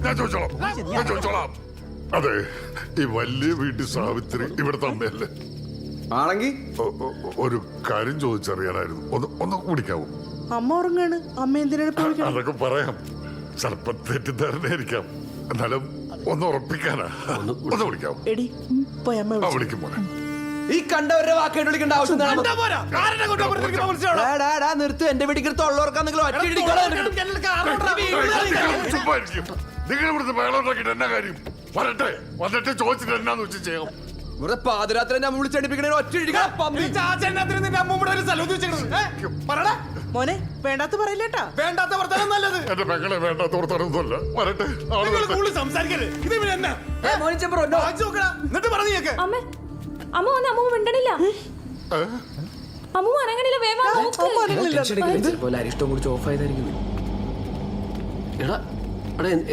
ഞാൻ ചോദിച്ചോളാം. അതെ, ഈ വലിയ വീട്ടിൽ സാവിത്രി ഇവിടുത്തെ അമ്മയല്ലേ? ആണെങ്കിൽ ഒരു കാര്യം ചോദിച്ചറിയാനായിരുന്നു. ഒന്ന് കുടിക്കാവൂ? അമ്മ ഉറങ്ങാണ്. അമ്മ എന്തിനാണ്? അതൊക്കെ പറയാം. ചിലപ്പോ തെറ്റിദ്ധാരണയായിരിക്കാം. എന്നാലും ഒന്ന് ഉറപ്പിക്കാനാ. ഒന്ന് വിളിക്കാവൂ? എടി പോയി അമ്മ വിളിക്കും പോലെ. ഈ കണ്ടവരുടെ വാക്കേട്ട് വിളിക്കേണ്ട ആവശ്യം നിർത്ത്. എന്റെ വീട്ടിൽ ഉള്ളവർക്കാണെങ്കിലും നിങ്ങൾ ഇവിടുത്തെ വേളോട്ടാക്കിട്ട് എന്നാ കാര്യം? വരട്ടെ, വന്നിട്ട് ചോദിച്ചിട്ട് എന്നാന്ന് വെച്ച് ചെയ്യാം. ഇവിടെ പാതിരാത്രി എന്നെ അമ്മ വിളിച്ചടിപ്പിക്കണേ ഒറ്റ മോനെ വേണ്ടാത്ത പറയില്ലേട്ടാ. വേണ്ടാത്ത വർത്തമാനം നല്ലത്. എന്റെ പെങ്ങളെ വേണ്ടാത്ത ഓർത്താനൊന്നുമല്ല. വരട്ടെ. അമ്മ വന്ന് അമ്മ മിണ്ടണില്ല. അമ്മ അനങ്ങണില്ല. വേഗം അരിഷ്ടം കുടിച്ച് ഓഫ് ആയതായിരിക്കും.